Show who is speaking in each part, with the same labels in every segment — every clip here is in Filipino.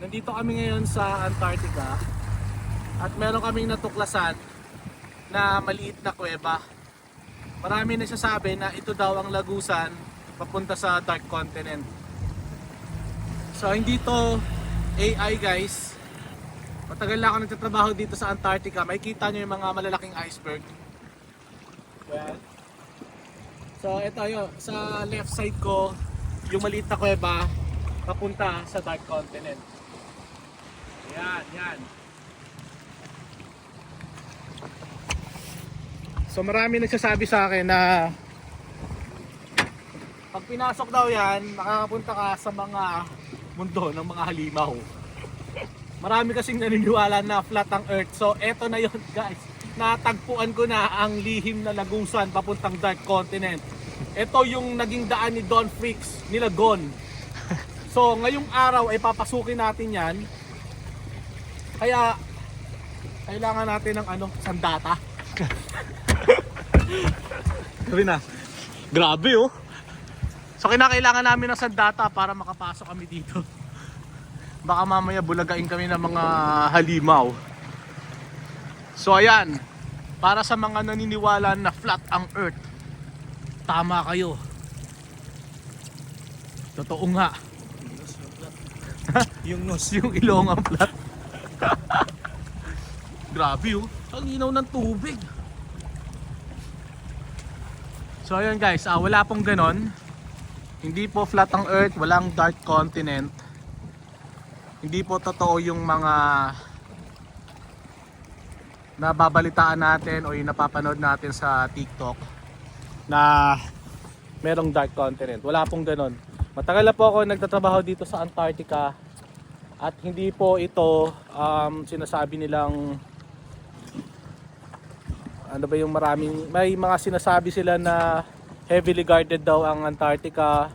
Speaker 1: Nandito kami ngayon sa Antarctica at meron kaming natuklasan na maliit na kuweba. Marami nagsasabi na ito daw ang lagusan papunta sa Dark Continent. So hindi to AI guys. Matagal na ako nagtatrabaho dito sa Antarctica. Makikita nyo yung mga malalaking iceberg. Well, so ito yun, sa left side ko yung maliit na kuweba papunta sa Dark Continent. Yan, yan. So marami nagsasabi sa akin na pag pinasok daw yan, makakapunta ka sa mga mundo ng mga halimaw. Marami kasing naniniwala na flat ang Earth. So eto na yun guys. Natagpuan ko na ang lihim na lagusan papuntang Dark Continent. Ito yung naging daan ni Don Freaks, nila Gon. So ngayong araw ay papasukin natin yan. Kaya kailangan natin ng sandata. Sabi na. Grabe oh. So kinakailangan namin ng sandata para makapasok kami dito. Baka mamaya bulagain kami ng mga halimaw. So ayan, para sa mga naniniwala na flat ang Earth, tama kayo. Totoo nga. Yung nose, yung ilong ang flat. Grabe oh, ang inaw ng tubig. So ayan guys, wala pong ganon. Hindi po flat ang Earth, walang Dark Continent. Hindi po totoo yung mga nababalitaan natin o yung napapanood natin sa TikTok na merong Dark Continent. Wala pong ganon. Matagal na po ako nagtatrabaho dito sa Antarctica at hindi po ito sinasabi nilang ano ba yung may mga sinasabi sila na heavily guarded daw ang Antarctica.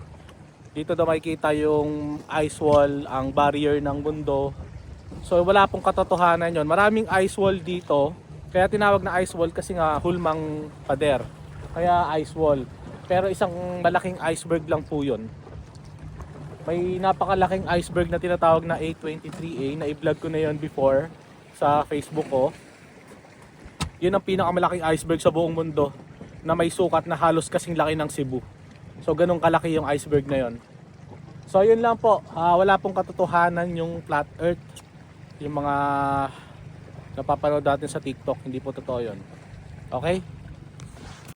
Speaker 1: Dito daw makikita yung ice wall, ang barrier ng mundo. So wala pong katotohanan yon. Maraming ice wall dito. Kaya tinawag na ice wall kasi nga hulmang pader. Kaya ice wall. Pero isang malaking iceberg lang po yun. May napakalaking iceberg na tinatawag na A23A. Na-i-vlog ko na yon before sa Facebook ko. Yun ang pinakamalaking iceberg sa buong mundo na may sukat na halos kasing laki ng Cebu. So ganun kalaki yung iceberg na yon. So yun lang po, wala pong katotohanan yung flat earth. Yung mga napapanood natin sa TikTok, hindi po totoo yun. Okay?